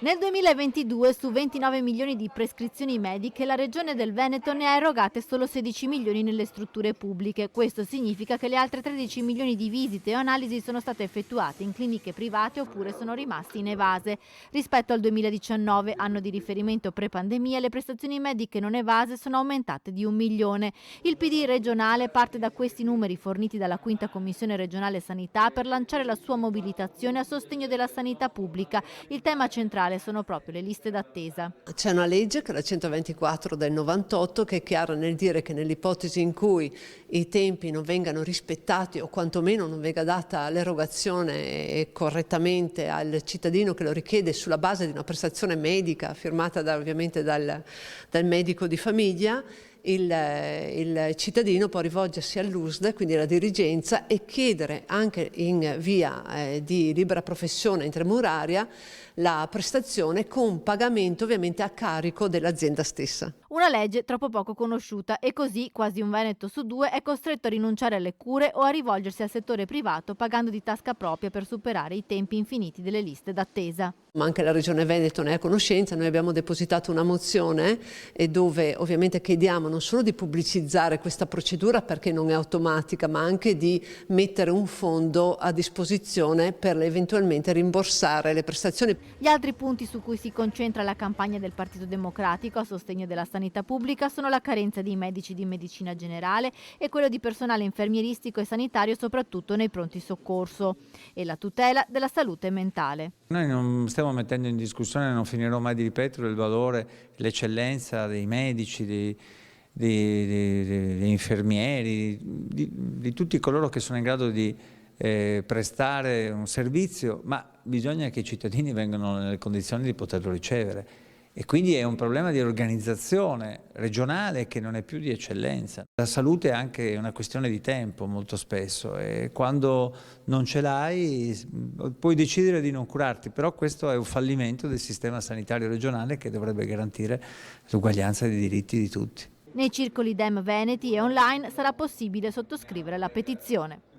Nel 2022 su 29 milioni di prescrizioni mediche la Regione del Veneto ne ha erogate solo 16 milioni nelle strutture pubbliche. Questo significa che le altre 13 milioni di visite o analisi sono state effettuate in cliniche private oppure sono rimasti inevase. Rispetto al 2019, anno di riferimento pre-pandemia, le prestazioni mediche non evase sono aumentate di 1 milione. Il PD regionale parte da questi numeri forniti dalla 5ª Commissione regionale Sanità per lanciare la sua mobilitazione a sostegno della sanità pubblica. Il tema centrale sono proprio le liste d'attesa. C'è una legge, che è la 124 del 98, che è chiara nel dire che nell'ipotesi in cui i tempi non vengano rispettati o quantomeno non venga data l'erogazione correttamente al cittadino che lo richiede sulla base di una prestazione medica firmata ovviamente dal medico di famiglia, il cittadino può rivolgersi all'USL, quindi alla dirigenza, e chiedere anche in via di libera professione intramuraria la prestazione con pagamento ovviamente a carico dell'azienda stessa. Una legge troppo poco conosciuta e così quasi un veneto su 2 è costretto a rinunciare alle cure o a rivolgersi al settore privato pagando di tasca propria per superare i tempi infiniti delle liste d'attesa. Ma anche la Regione Veneto ne è a conoscenza. Noi abbiamo depositato una mozione dove ovviamente chiediamo non solo di pubblicizzare questa procedura perché non è automatica, ma anche di mettere un fondo a disposizione per eventualmente rimborsare le prestazioni. Gli altri punti su cui si concentra la campagna del Partito Democratico a sostegno della sanità pubblica sono la carenza di medici di medicina generale e quello di personale infermieristico e sanitario, soprattutto nei pronti soccorso, e la tutela della salute mentale. Noi non stiamo mettendo in discussione, non finirò mai di ripetere, il valore, l'eccellenza dei medici, degli infermieri, di tutti coloro che sono in grado di prestare un servizio, ma bisogna che i cittadini vengano nelle condizioni di poterlo ricevere. E quindi è un problema di organizzazione regionale che non è più di eccellenza. La salute è anche una questione di tempo molto spesso e quando non ce l'hai puoi decidere di non curarti, però questo è un fallimento del sistema sanitario regionale che dovrebbe garantire l'uguaglianza dei diritti di tutti. Nei circoli Dem Veneti e online sarà possibile sottoscrivere la petizione.